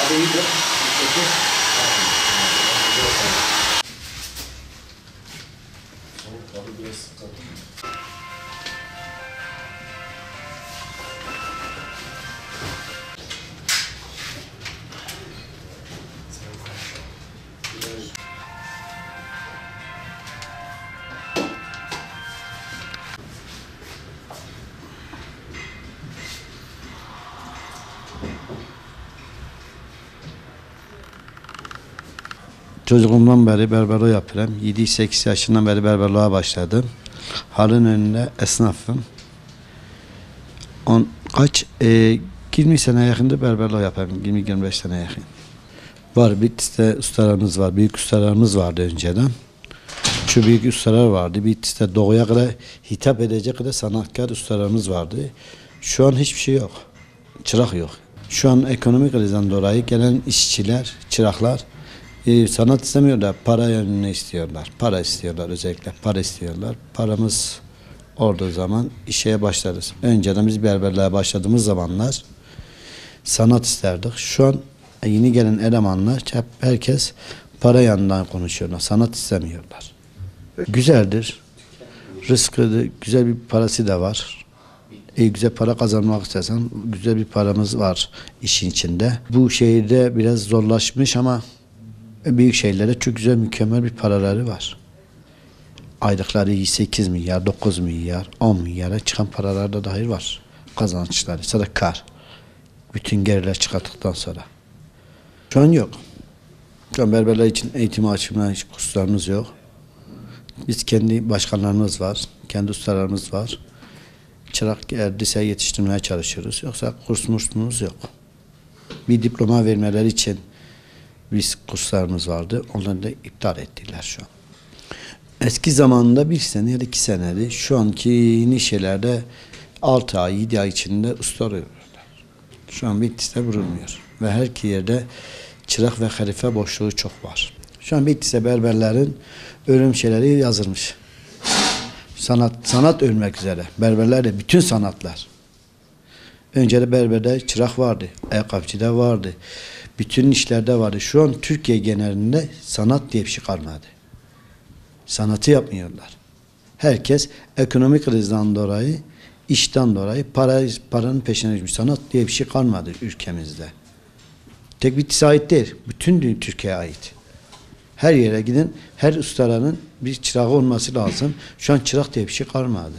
Tadı iyidir. Tadı biraz sıkıntı. Çocukluğumdan beri berberliği yapıyorum. 7-8 yaşından beri berberliğe başladım. Halın önünde esnafım. 20 sene yakında berberliği yapıyorum. 20-25 sene yakın. Var, Bitlis'te ustalarımız var. Büyük ustalarımız vardı önceden. Şu büyük ustalar vardı. Bitlis'te doğuya kadar hitap edecek kadar sanatkar ustalarımız vardı. Şu an hiçbir şey yok. Çırak yok. Şu an ekonomik krizden dolayı gelen işçiler, çıraklar sanat istemiyorlar, para yönüne istiyorlar. Para istiyorlar, özellikle para istiyorlar. Paramız olduğu zaman işe başlarız. Önceden biz berberliğe başladığımız zamanlar sanat isterdik. Şu an yeni gelen elemanlar hep herkes para yanından konuşuyorlar. Sanat istemiyorlar. Güzeldir. Rızkı, güzel bir parası da var. Güzel para kazanmak istersen güzel bir paramız var işin içinde. Bu şehirde biraz zorlaşmış ama büyük şehirlere çok güzel, mükemmel bir paraları var. Aylıkları 8 milyar, 9 milyar, 10 milyara çıkan paralar da dahil var. Kazançları, sonra kar. Bütün gelirler çıkarttıktan sonra. Şu an yok. Şu an berberler için eğitim açımından hiç kurslarımız yok. Biz kendi başkanlarımız var, kendi ustalarımız var. Çırak lise yetiştirmeye çalışıyoruz. Yoksa kursumuz yok. Bir diploma vermeleri için biz kurslarımız vardı. Onları da iptal ettiler şu an. Eski zamanında 1 sene ya da 2 senedi. Şu anki yeni şeylerde 6 ay, 7 ay içinde usta arıyorlar. Şu an Bitlis'te vurulmuyor. Ve her iki yerde çırak ve halife boşluğu çok var. Şu an Bitlis'te berberlerin ölüm şeyleri yazılmış. Sanat ölmek üzere. Berberlerde bütün sanatlar. Önce de berberde çırak vardı. Ayakkabıcıda vardı. Bütün işlerde vardı. Şu an Türkiye genelinde sanat diye bir şey kalmadı. Sanatı yapmıyorlar. Herkes ekonomik krizden dolayı, işten dolayı paranın peşine düşmüş. Sanat diye bir şey kalmadı ülkemizde. Tek Bitlis'e ait değil. Bütün Türkiye'ye ait. Her yere gidin, her ustaların bir çırağı olması lazım. Şu an çırak diye bir şey kalmadı.